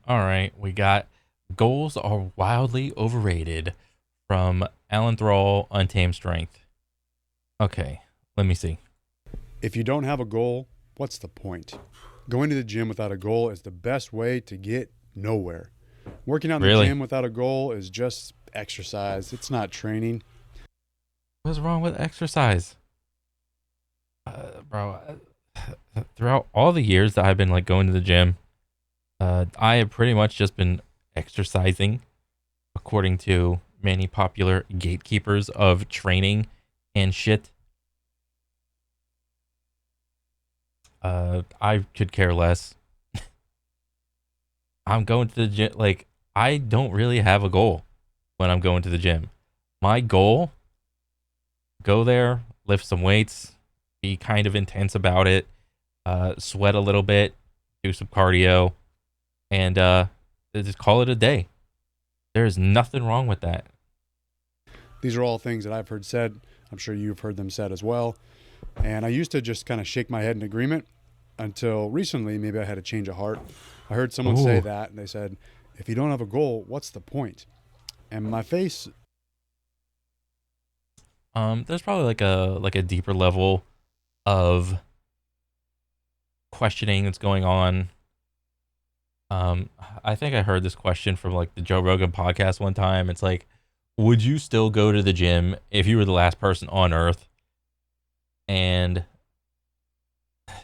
All right, we got goals are wildly overrated from Alan Thrall, Untamed Strength. Okay, let me see. If you don't have a goal, what's the point? Going to the gym without a goal is the best way to get nowhere. Working out in the Really? gym without a goal is just exercise, it's not training. What's wrong with exercise? Bro, throughout all the years that I've been like going to the gym, I have pretty much just been exercising according to many popular gatekeepers of training and shit. I could care less. I'm going to the gym. Like, I don't really have a goal when I'm going to the gym. My goal, go there, lift some weights, be kind of intense about it, sweat a little bit, do some cardio, and just call it a day. There's nothing wrong with that. These are all things that I've heard said. I'm sure you've heard them said as well. And I used to just kind of shake my head in agreement until recently, maybe I had a change of heart. I heard someone say Ooh. that, and they said, if you don't have a goal, what's the point? And my face, There's probably like a deeper level of questioning that's going on. Um, I think I heard this question from like the Joe Rogan podcast one time. It's like, would you still go to the gym if you were the last person on earth? And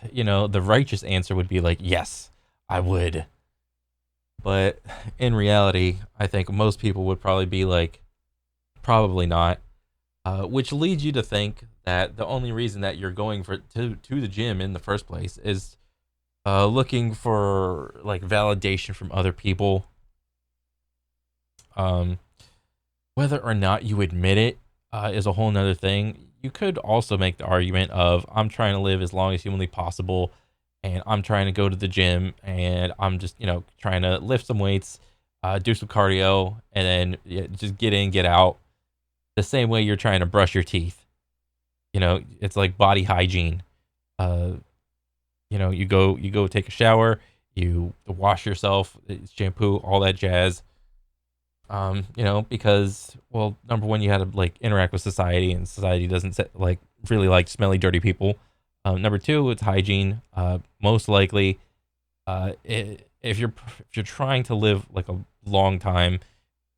the righteous answer would be like, yes, I would. But in reality, I think most people would probably be like, probably not. Which leads you to think that the only reason that you're going to the gym in the first place is looking for like validation from other people. Um, Whether or not you admit it is a whole nother thing. You could also make the argument of I'm trying to live as long as humanly possible, and I'm trying to go to the gym, and I'm just trying to lift some weights, do some cardio, and then yeah, just get in, get out. The same way you're trying to brush your teeth. It's like body hygiene. Uh, you go take a shower, you wash yourself, shampoo, all that jazz. Because well, number one, you had to like interact with society, and society doesn't like really like smelly, dirty people. Number two, it's hygiene. Most likely, if you're trying to live like a long time,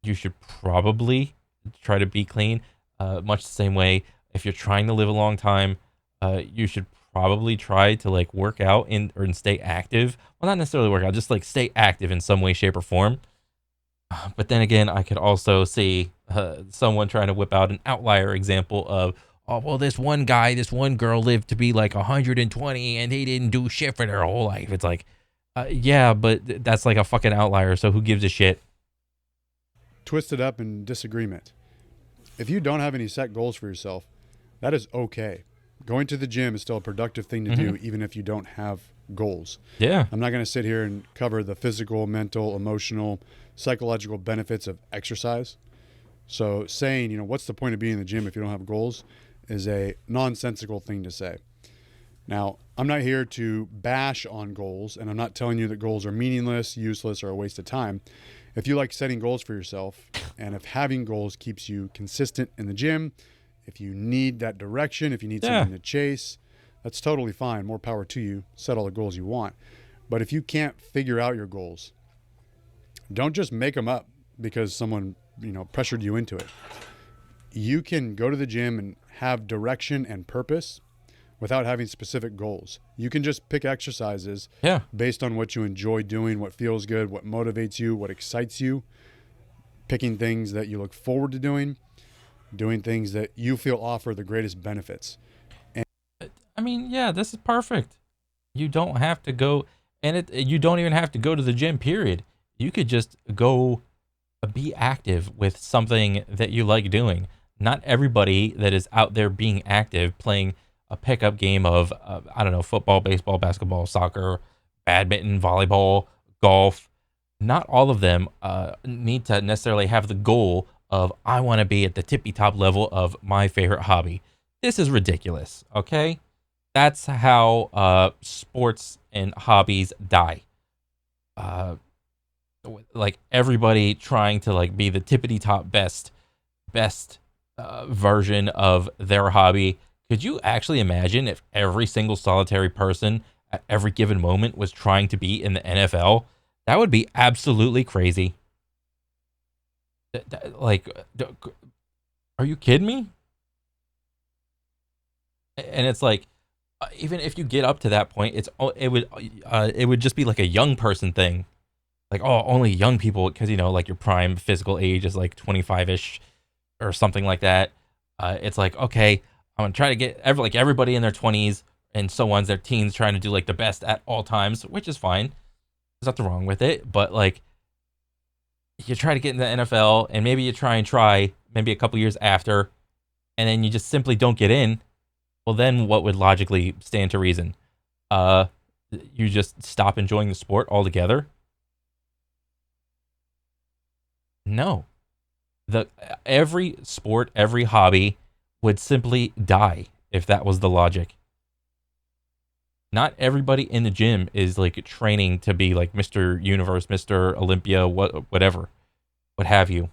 you should probably try to be clean. Much the same way, if you're trying to live a long time, you should probably try to like work out and stay active. Well, not necessarily work out, just like stay active in some way, shape, or form. But then again, I could also see someone trying to whip out an outlier example of, oh, well, this one guy, this one girl lived to be like 120 and they didn't do shit for their whole life. It's like, yeah, but that's like a fucking outlier. So who gives a shit? twisted up in disagreement. If you don't have any set goals for yourself, that is okay. Going to the gym is still a productive thing to Hmm. do, even if you don't have goals. Yeah. I'm not going to sit here and cover the physical, mental, emotional, psychological benefits of exercise. So, saying, what's the point of being in the gym if you don't have goals is a nonsensical thing to say. Now, I'm not here to bash on goals, and I'm not telling you that goals are meaningless, useless, or a waste of time. If you like setting goals for yourself, and if having goals keeps you consistent in the gym, if you need that direction, if you need Yeah. something to chase, that's totally fine. More power to you. Set all the goals you want. But if you can't figure out your goals, don't just make them up because someone, pressured you into it. You can go to the gym and have direction and purpose without having specific goals. You can just pick exercises Yeah. based on what you enjoy doing, what feels good, what motivates you, what excites you, picking things that you look forward to doing things that you feel offer the greatest benefits. And I mean, yeah, this is perfect. You don't have to go, and you don't even have to go to the gym, period. You could just go be active with something that you like doing. Not everybody that is out there being active playing a pickup game of I don't know, football, baseball, basketball, soccer, badminton, volleyball, golf. Not all of them need to necessarily have the goal of I want to be at the tippy top level of my favorite hobby. This is ridiculous. Okay, that's how sports and hobbies die. Uh, like everybody trying to like be the tippity top best version of their hobby. Could you actually imagine if every single solitary person at every given moment was trying to be in the NFL? That would be absolutely crazy. Like, are you kidding me? And it's like, even if you get up to that point, it would just be like a young person thing. Like, oh, only young people, because like your prime physical age is like 25ish or something like that. It's like, okay, I'm gonna try to get everybody in their 20s and so on, their teens, trying to do like the best at all times, which is fine. There's nothing wrong with it, but like, you try to get in the NFL, and maybe you try maybe a couple years after, and then you just simply don't get in. Well, then what would logically stand to reason? Uh, you just stop enjoying the sport altogether? No. The Every sport, every hobby would simply die if that was the logic. Not everybody in the gym is like training to be like Mr. Universe, Mr. Olympia, whatever, what have you.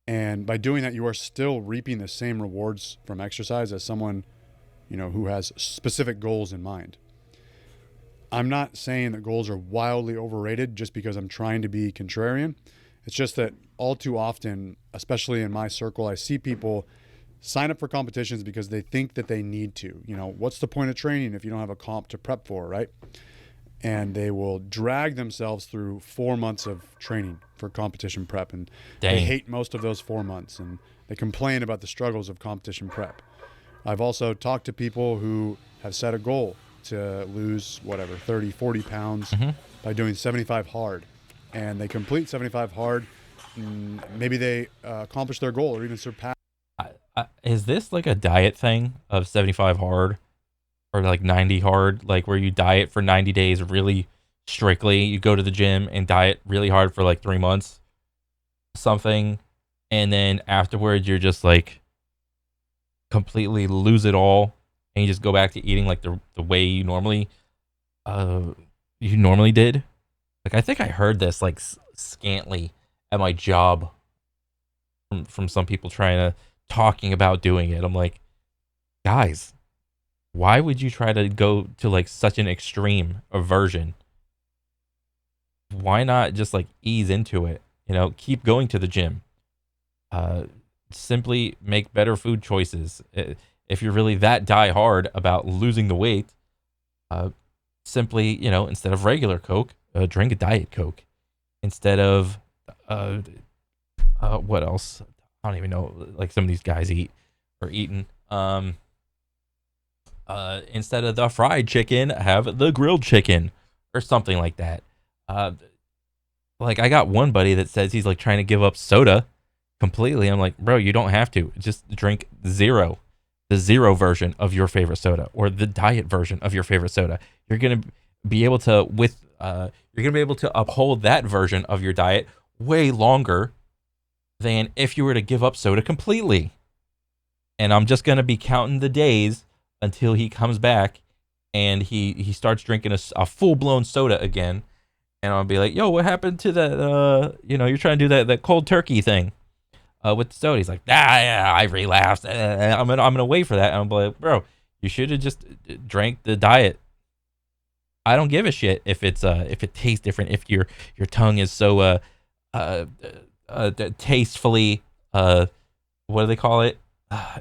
And by doing that, you are still reaping the same rewards from exercise as someone, who has specific goals in mind. I'm not saying that goals are wildly overrated just because I'm trying to be contrarian. It's just that all too often, especially in my circle, I see people sign up for competitions because they think that they need to. What's the point of training if you don't have a comp to prep for, right? And they will drag themselves through 4 months of training for competition prep. And Dang. They hate most of those 4 months, and they complain about the struggles of competition prep. I've also talked to people who have set a goal to lose 30, 40 pounds by doing 75 hard. And they complete 75 hard. Maybe they accomplish their goal or even surpass. Is this like a diet thing of 75 hard or like 90 hard, like where you diet for 90 days really strictly? You go to the gym and diet really hard for like 3 months, something, and then afterwards you're just like completely lose it all, and you just go back to eating like the way you normally did. Like, I think I heard this like scantly at my job from some people talking about doing it. I'm like, guys, why would you try to go to like such an extreme aversion? Why not just like ease into it? Keep going to the gym. Simply make better food choices. If you're really that die hard about losing the weight, simply, instead of regular Coke, drink a Diet Coke. Instead of, what else? I don't even know. Like some of these guys eating. Instead of the fried chicken, have the grilled chicken or something like that. Like I got one buddy that says he's like trying to give up soda completely. I'm like, bro, you don't have to. Just drink the zero version of your favorite soda, or the diet version of your favorite soda. You're gonna be able to uphold that version of your diet way longer than if you were to give up soda completely. And I'm just gonna be counting the days until he comes back and he starts drinking a full blown soda again. And I'll be like, yo, what happened to that? You're trying to do that cold turkey thing with the soda. He's like, yeah, I relapsed. I'm gonna wait for that. And I'm like, bro, you should have just drank the diet. I don't give a shit if it tastes different. If your tongue is so tastefully what do they call it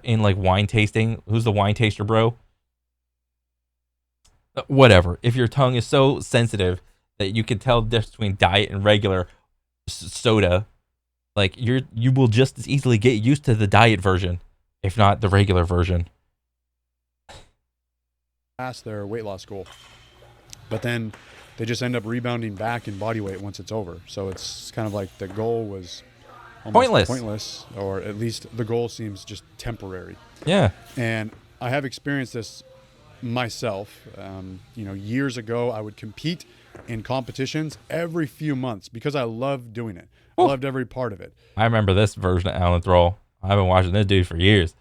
in like wine tasting? Who's the wine taster, bro? Whatever. If your tongue is so sensitive that you can tell the difference between diet and regular soda, like you will just as easily get used to the diet version, if not the regular version. Past their weight loss goal, but then they just end up rebounding back in body weight once it's over. So it's kind of like the goal was almost pointless, or at least the goal seems just temporary. Yeah. And I have experienced this myself. Years ago, I would compete in competitions every few months because I loved doing it. I loved every part of it. I remember this version of Alan Thrall. I've been watching this dude for years.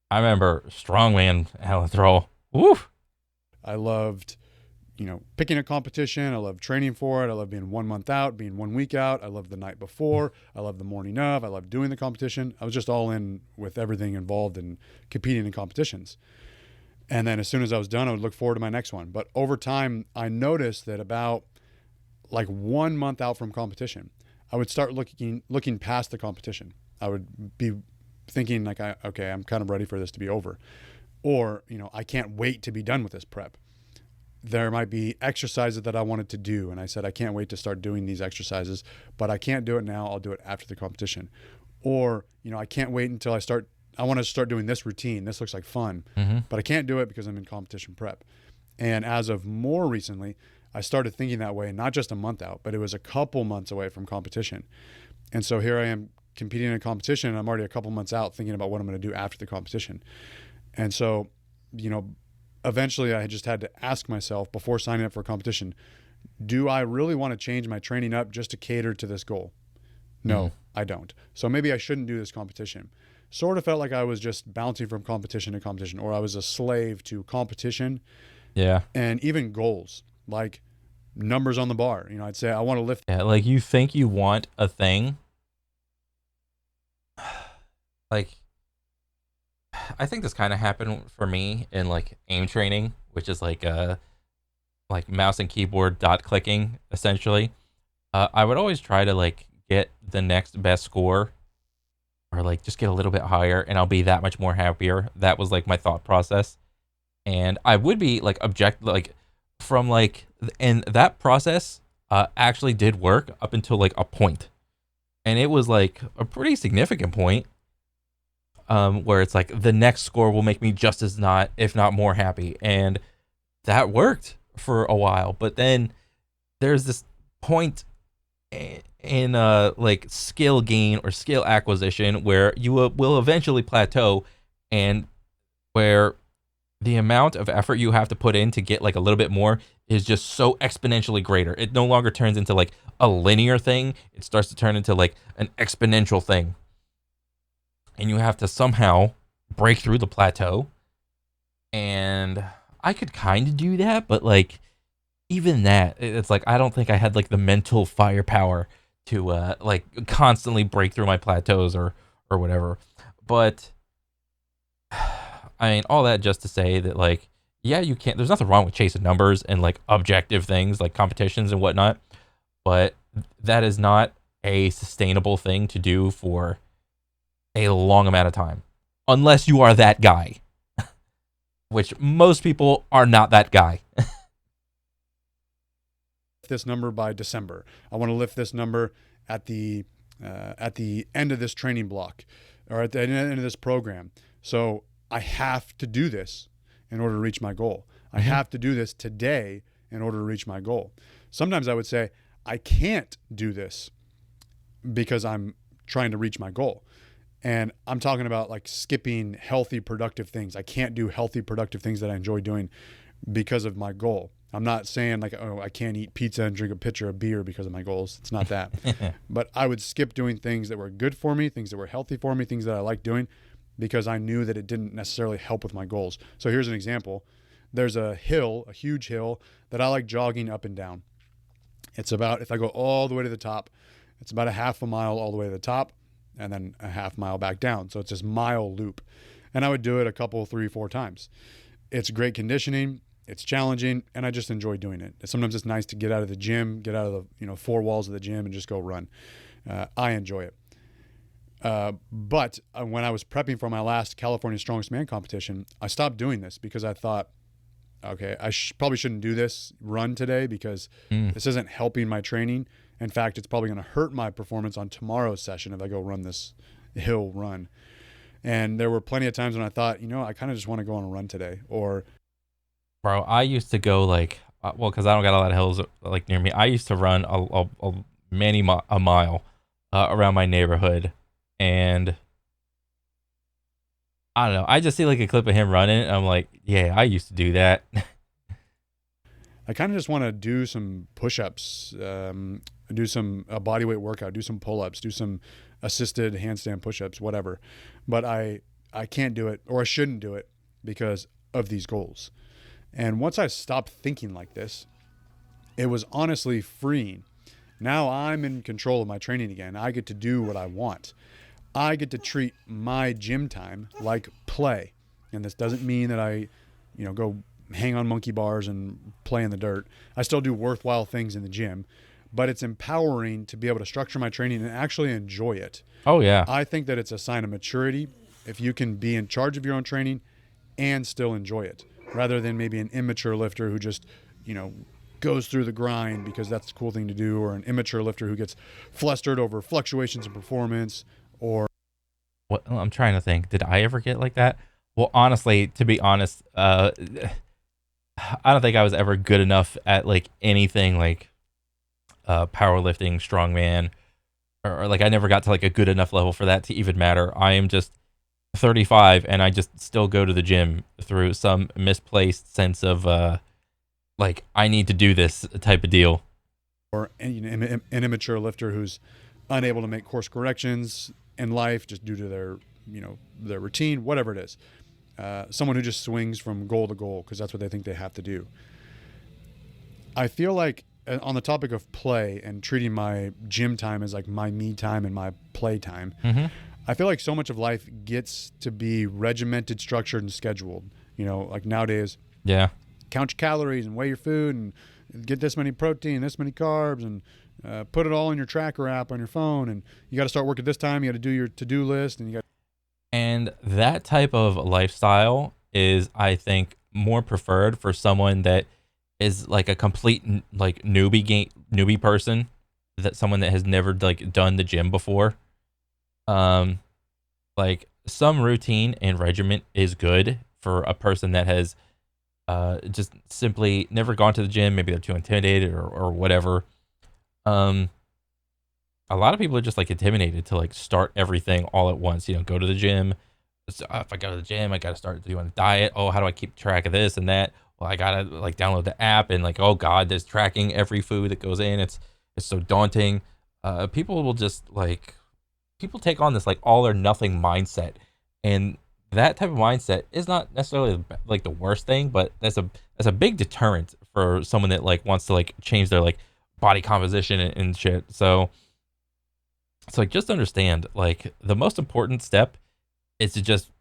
I remember strongman Alan Thrall. Woo! I loved, picking a competition. I love training for it. I love being 1 month out, being 1 week out. I love the night before. I love the morning of. I love doing the competition. I was just all in with everything involved in competing in competitions. And then as soon as I was done, I would look forward to my next one. But over time, I noticed that about like 1 month out from competition, I would start looking past the competition. I would be thinking like, okay, I'm kind of ready for this to be over. Or, I can't wait to be done with this prep. There might be exercises that I wanted to do. And I said, I can't wait to start doing these exercises, but I can't do it now. I'll do it after the competition. Or, I can't wait until I want to start doing this routine. This looks like fun, but I can't do it because I'm in competition prep. And as of more recently, I started thinking that way, not just a month out, but it was a couple months away from competition. And so here I am competing in a competition, and I'm already a couple months out thinking about what I'm going to do after the competition. And so, eventually I just had to ask myself before signing up for a competition, do I really want to change my training up just to cater to this goal? No, I don't. So maybe I shouldn't do this competition. Sort of felt like I was just bouncing from competition to competition, or I was a slave to competition. Yeah. And even goals, like numbers on the bar. I'd say I want to lift. Yeah, like you think you want a thing. Like, I think this kind of happened for me in like aim training, which is like mouse and keyboard dot clicking essentially. I would always try to like get the next best score, or like just get a little bit higher, and I'll be that much more happier. That was like my thought process, and I would be like from like, and that process actually did work up until like a point, and it was like a pretty significant point. Where it's like the next score will make me just as not, if not more happy. And that worked for a while. But then there's this point in like skill gain or skill acquisition where you will eventually plateau, and where the amount of effort you have to put in to get like a little bit more is just so exponentially greater. It no longer turns into like a linear thing. It starts to turn into like an exponential thing. And you have to somehow break through the plateau. And I could kind of do that, but like even that, it's like I don't think I had like the mental firepower to like constantly break through my plateaus or whatever. But I mean, all that just to say that like, yeah, you can't. There's nothing wrong with chasing numbers and like objective things like competitions and whatnot, but that is not a sustainable thing to do for a long amount of time, unless you are that guy, which most people are not that guy. This number by December. I want to lift this number at the end of this training block, or at the end of this program. So I have to do this in order to reach my goal. I have to do this today in order to reach my goal. Sometimes I would say I can't do this because I'm trying to reach my goal. And I'm talking about like skipping healthy, productive things. I can't do healthy, productive things that I enjoy doing because of my goal. I'm not saying like, oh, I can't eat pizza and drink a pitcher of beer because of my goals. It's not that. But I would skip doing things that were good for me, things that were healthy for me, things that I like doing, because I knew that it didn't necessarily help with my goals. So here's an example. There's a hill, a huge hill that I like jogging up and down. It's about, if I go all the way to the top, it's about a half a mile all the way to the top, and then a half mile back down. So it's this mile loop. And I would do it a couple, 3, 4 times. It's great conditioning. It's challenging, and I just enjoy doing it. Sometimes it's nice to get out of the gym, get out of the 4 walls of the gym and just go run. I enjoy it. But when I was prepping for my last California Strongest Man competition, I stopped doing this because I thought, okay, I probably shouldn't do this run today because this isn't helping my training. In fact, it's probably going to hurt my performance on tomorrow's session if I go run this hill run. And there were plenty of times when I thought, I kind of just want to go on a run today. Or, bro, I used to go like, well, because I don't got a lot of hills like near me. I used to run a mile around my neighborhood, and I don't know. I just see like a clip of him running, and I'm like, yeah, I used to do that. I kind of just want to do some push-ups, do some body weight workout, do some pull-ups, do some assisted handstand push-ups, whatever. But I can't do it, or I shouldn't do it because of these goals. And once I stopped thinking like this, it was honestly freeing. Now I'm in control of my training again. I get to do what I want. I get to treat my gym time like play. And this doesn't mean that I, go hang on monkey bars and play in the dirt. I still do worthwhile things in the gym, but it's empowering to be able to structure my training and actually enjoy it. Oh yeah. I think that it's a sign of maturity if you can be in charge of your own training and still enjoy it, rather than maybe an immature lifter who just, goes through the grind because that's the cool thing to do, or an immature lifter who gets flustered over fluctuations in performance. Or What, I'm trying to think. Did I ever get like that? Well, honestly, to be honest, I don't think I was ever good enough at like anything like powerlifting, strongman, or like I never got to like a good enough level for that to even matter. I am just 35 and I just still go to the gym through some misplaced sense of like I need to do this type of deal. or an immature lifter who's unable to make course corrections in life just due to their routine, whatever it is. Someone who just swings from goal to goal because that's what they think they have to do. I feel like on the topic of play and treating my gym time as like my me time and my play time, Mm-hmm. I feel like so much of life gets to be regimented, structured, and scheduled. Like nowadays, Yeah. count your calories and weigh your food and get this many protein, this many carbs, and put it all in your tracker app on your phone. And you got to start work at this time. You got to do your to-do list, and you got. And that type of lifestyle is, I think, more preferred for someone that is like a complete like newbie person, that someone that has never like done the gym before. Like some routine and regimen is good for a person that has just simply never gone to the gym. Maybe they're too intimidated or whatever. A lot of people are just like intimidated to like start everything all at once. Go to the gym. So, if I go to the gym, I got to start doing a diet. Oh, how do I keep track of this and that? Well, I gotta like download the app and like, oh God, there's tracking every food that goes in. It's so daunting. People will just like people take on this like all or nothing mindset, and that type of mindset is not necessarily like the worst thing, but that's a big deterrent for someone that like wants to like change their like body composition and shit. So it's like just understand like the most important step is to just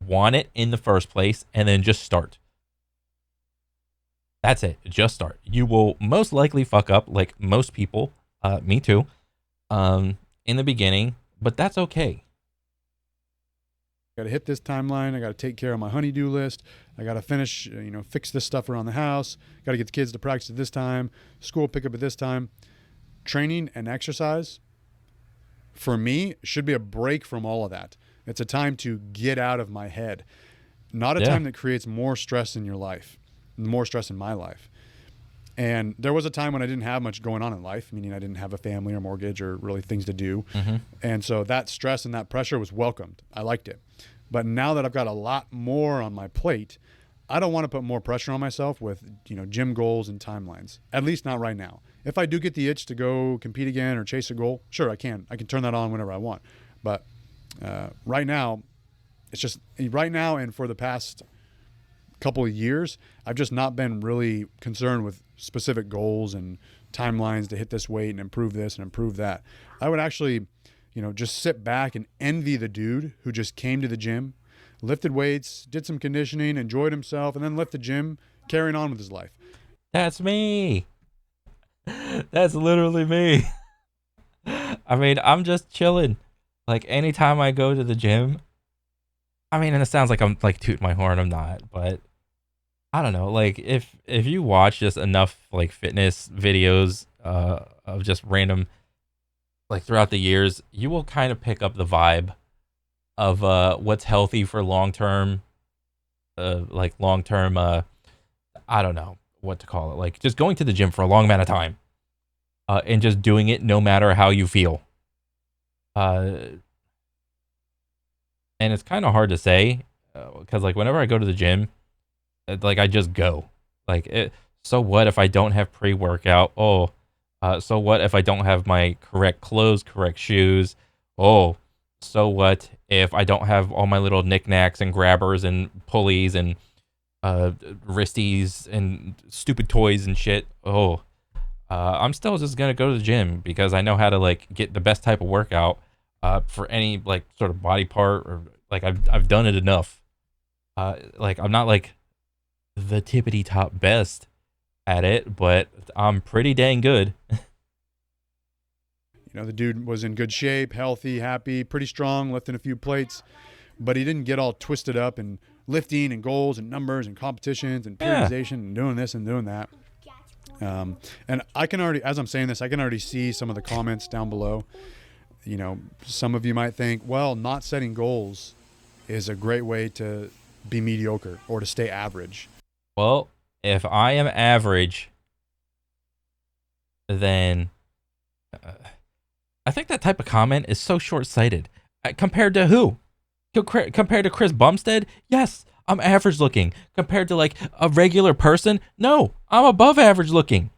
want it in the first place and then just start. That's it. Just start. You will most likely fuck up like most people, me too, in the beginning, but that's okay. Got to hit this timeline. I got to take care of my honeydew list. I got to finish, fix this stuff around the house. Got to get the kids to practice at this time. School pickup at this time. Training and exercise, for me, should be a break from all of that. It's a time to get out of my head, not a time that creates more stress in your life, more stress in my life. And there was a time when I didn't have much going on in life, meaning I didn't have a family or mortgage or really things to do. Mm-hmm. And so that stress and that pressure was welcomed. I liked it. But now that I've got a lot more on my plate, I don't want to put more pressure on myself with, gym goals and timelines, at least not right now. If I do get the itch to go compete again or chase a goal, sure, I can turn that on whenever I want. But right now, it's just right now. And for the past couple of years, I've just not been really concerned with specific goals and timelines to hit this weight and improve this and improve that. I would actually, just sit back and envy the dude who just came to the gym, lifted weights, did some conditioning, enjoyed himself, and then left the gym, carrying on with his life. That's me. That's literally me. I mean, I'm just chilling. Like anytime I go to the gym, I mean, and it sounds like I'm like tooting my horn, I'm not, but I don't know. Like if you watch just enough like fitness videos of just random like throughout the years, you will kind of pick up the vibe of what's healthy for long term I don't know what to call it. Like just going to the gym for a long amount of time and just doing it no matter how you feel. And it's kind of hard to say because like whenever I go to the gym, like I just go. So what if I don't have pre-workout? Oh, so what if I don't have my correct clothes, correct shoes? Oh, so what if I don't have all my little knickknacks and grabbers and pulleys and wristies and stupid toys and shit? Oh, I'm still just gonna go to the gym because I know how to like get the best type of workout for any like sort of body part, or like I've done it enough. Like I'm not like the tippity top best at it, but I'm pretty dang good. You know, the dude was in good shape, healthy, happy, pretty strong, lifting a few plates, but he didn't get all twisted up and lifting and goals and numbers and competitions and Yeah. periodization and doing this and doing that. And I can already, as I'm saying this, I can already see some of the comments down below. You know, some of you might think, well, not setting goals is a great way to be mediocre or to stay average. Well, if I am average, then I think that type of comment is so short-sighted. Compared to who? Compared to Chris Bumstead? Yes, I'm average looking. Compared to like a regular person? No, I'm above average looking.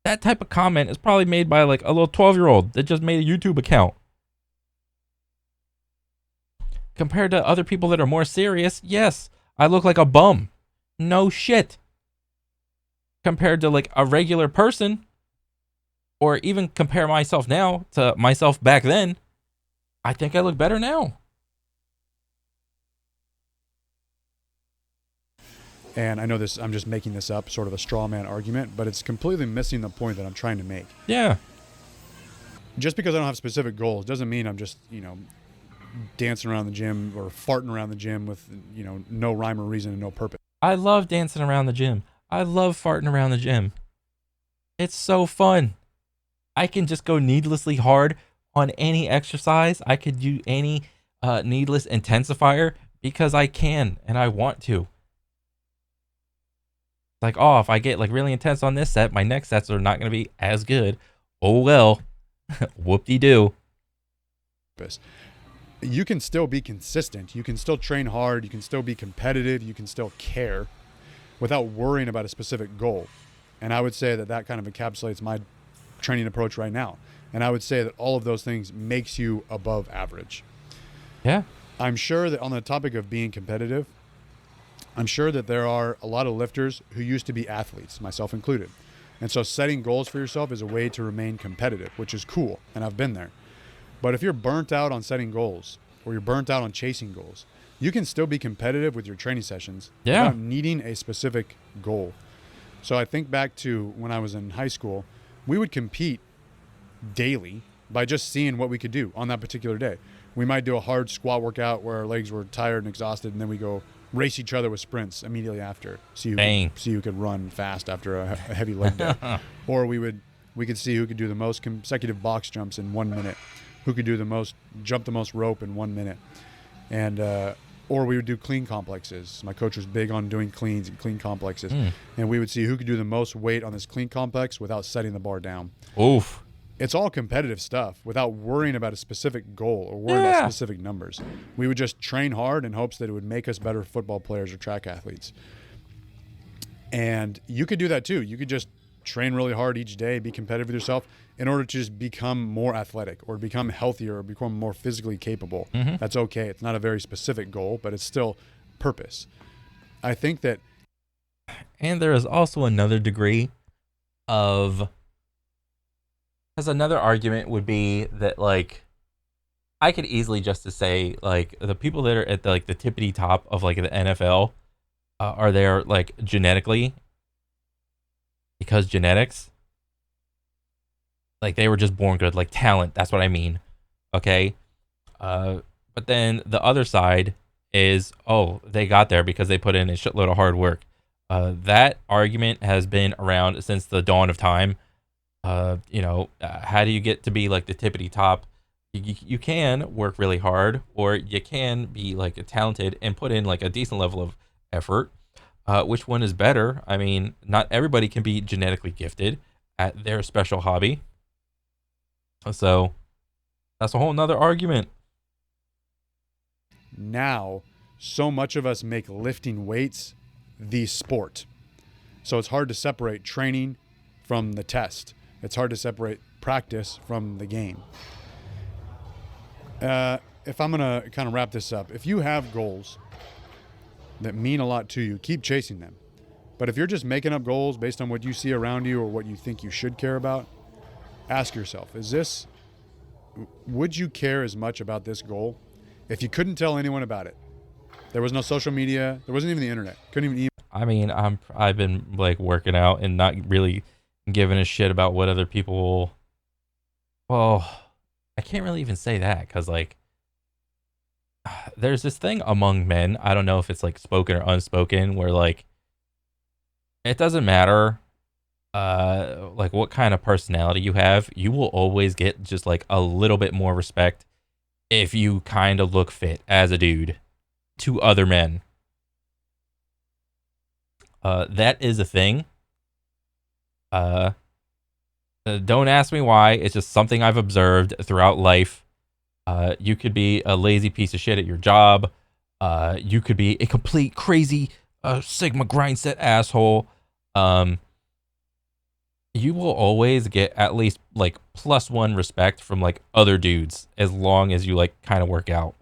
That type of comment is probably made by like a little 12-year-old that just made a YouTube account. Compared to other people that are more serious, yes, I look like a bum. No shit. Compared to like a regular person, or even compare myself now to myself back then, I think I look better now. And I know this, I'm just making this up, sort of a straw man argument, but it's completely missing the point that I'm trying to make. Yeah. Just because I don't have specific goals doesn't mean I'm just, dancing around the gym or farting around the gym with, no rhyme or reason and no purpose. I love dancing around the gym. I love farting around the gym. It's so fun. I can just go needlessly hard on any exercise. I could do any needless intensifier because I can and I want to. Like, oh, if I get like really intense on this set, my next sets are not going to be as good. Oh well. Whoop-de-doo. You can still be consistent. You can still train hard. You can still be competitive. You can still care without worrying about a specific goal. And I would say that that kind of encapsulates my training approach right now. And I would say that all of those things makes you above average. Yeah. I'm sure that on the topic of being competitive, I'm sure that there are a lot of lifters who used to be athletes, myself included. And so setting goals for yourself is a way to remain competitive, which is cool. And I've been there. But if you're burnt out on setting goals or you're burnt out on chasing goals, you can still be competitive with your training sessions without needing a specific goal. So I think back to when I was in high school, we would compete daily by just seeing what we could do on that particular day. We might do a hard squat workout where our legs were tired and exhausted, and then we go race each other with sprints immediately after. See who could run fast after a heavy leg day. Or we could see who could do the most consecutive box jumps in 1 minute, who could do jump the most rope in 1 minute. And or we would do clean complexes. My coach was big on doing cleans and clean complexes. And we would see who could do the most weight on this clean complex without setting the bar down. Oof. It's all competitive stuff without worrying about a specific goal or worrying about specific numbers. We would just train hard in hopes that it would make us better football players or track athletes. And you could do that too. You could just train really hard each day, be competitive with yourself in order to just become more athletic or become healthier or become more physically capable. That's okay. It's not a very specific goal, but it's still purpose. I think that. And there is also another degree of, because another argument would be that like I could easily just to say like the people that are at the, like the tippity top of like the NFL are there like genetically, because genetics, like they were just born good, like talent. That's what I mean. Okay. But then the other side is, oh, they got there because they put in a shitload of hard work. That argument has been around since the dawn of time. How do you get to be like the tippity top? You can work really hard, or you can be like talented and put in like a decent level of effort. Which one is better? I mean, not everybody can be genetically gifted at their special hobby. So that's a whole nother argument. Now, so much of us make lifting weights the sport. So it's hard to separate training from the test. It's hard to separate practice from the game. If I'm going to kind of wrap this up, if you have goals that mean a lot to you, keep chasing them. But if you're just making up goals based on what you see around you or what you think you should care about, ask yourself, would you care as much about this goal if you couldn't tell anyone about it? There was no social media. There wasn't even the internet. Couldn't even email. I mean, I've been like working out and not really giving a shit about what other people. Well, I can't really even say that because like there's this thing among men. I don't know if it's like spoken or unspoken, where like it doesn't matter like what kind of personality you have, you will always get just like a little bit more respect if you kind of look fit as a dude to other men. That is a thing. Uh, don't ask me why. It's just something I've observed throughout life. You could be a lazy piece of shit at your job. You could be a complete crazy Sigma grindset asshole. You will always get at least like +1 respect from like other dudes as long as you like kind of work out.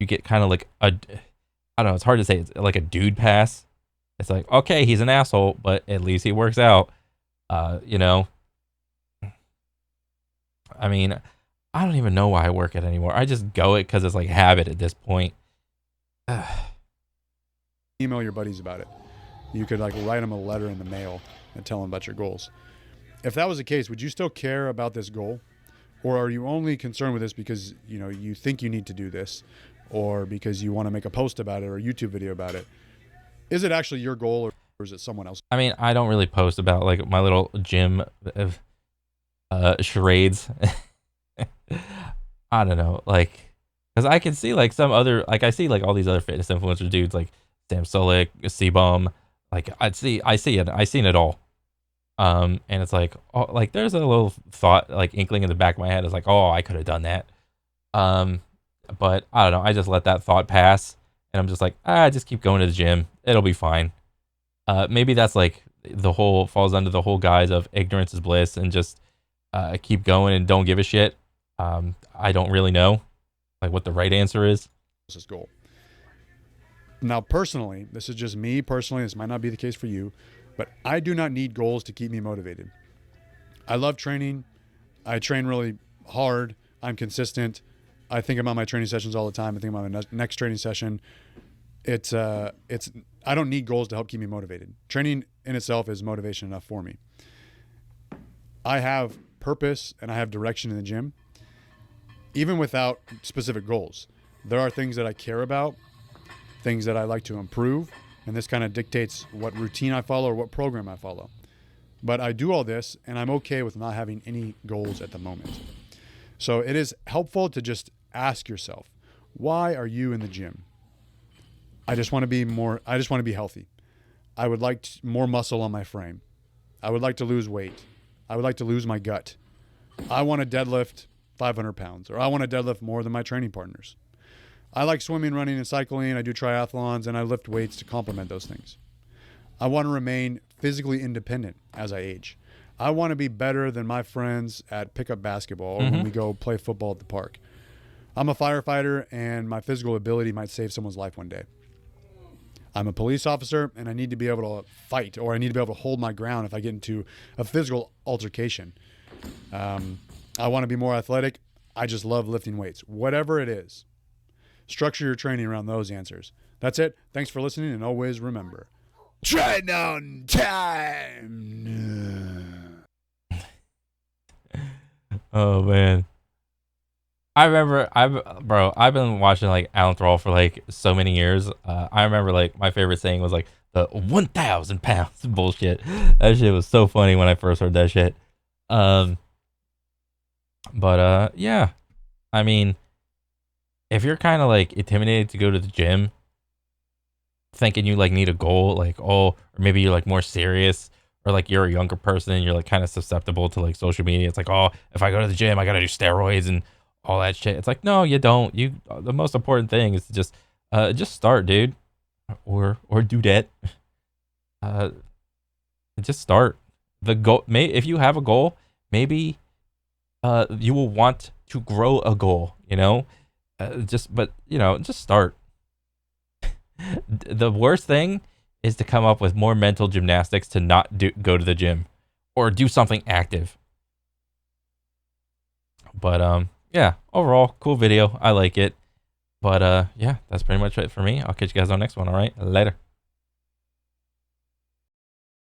You get kind of like I don't know, it's hard to say. It's like a dude pass. It's like, okay, he's an asshole, but at least he works out. You know, I mean, I don't even know why I work it anymore. I just go it because it's like habit at this point. Email your buddies about it. You could like write them a letter in the mail and tell them about your goals. If that was the case, would you still care about this goal? Or are you only concerned with this because, you know, you think you need to do this, or because you want to make a post about it or a YouTube video about it? Is it actually your goal, or is it someone else? I mean, I don't really post about like my little gym charades. I don't know, like, because I can see like some other, like I see like all these other fitness influencer dudes like Sam Solik, C-Bum, like I seen it all. And it's like, oh, like there's a little thought, like inkling in the back of my head is like, oh, I could have done that. But I don't know. I just let that thought pass, and I'm just like, just keep going to the gym. It'll be fine. Maybe that's like the whole falls under the whole guise of ignorance is bliss, and just keep going and don't give a shit. I don't really know, like what the right answer is. This is goal. Now, personally, this is just me personally. This might not be the case for you. But I do not need goals to keep me motivated. I love training. I train really hard. I'm consistent. I think about my training sessions all the time. I think about my next training session. I don't need goals to help keep me motivated. Training in itself is motivation enough for me. I have purpose and I have direction in the gym, even without specific goals. There are things that I care about, things that I like to improve, and this kind of dictates what routine I follow or what program I follow. But I do all this, and I'm okay with not having any goals at the moment. So it is helpful to just ask yourself, why are you in the gym? I just want to be healthy. I would like more muscle on my frame. I would like to lose weight. I would like to lose my gut. I want to deadlift 500 pounds, or I want to deadlift more than my training partners. I like swimming, running, and cycling. I do triathlons, and I lift weights to complement those things. I want to remain physically independent as I age. I want to be better than my friends at pickup basketball or when we go play football at the park. I'm a firefighter, and my physical ability might save someone's life one day. I'm a police officer, and I need to be able to fight, or I need to be able to hold my ground if I get into a physical altercation. I want to be more athletic. I just love lifting weights. Whatever it is, structure your training around those answers. That's it. Thanks for listening, and always remember, train on time. Oh man, I remember I've been watching like Alan Thrall for like so many years. I remember like my favorite saying was like the 1,000 pounds bullshit. That shit was so funny when I first heard that shit. Yeah, I mean, if you're kind of like intimidated to go to the gym, thinking you like need a goal, like, oh, or maybe you're like more serious, or like you're a younger person and you're like kind of susceptible to like social media. It's like, oh, if I go to the gym, I gotta do steroids and all that shit. It's like, no, you don't. The most important thing is to just start, dude, or do that. Just start. The goal, if you have a goal, maybe you will want to grow a goal, you know. Just start. The worst thing is to come up with more mental gymnastics to not go to the gym or do something active. But yeah, overall, cool video. I like it. But yeah, that's pretty much it for me. I'll catch you guys on the next one. All right, later.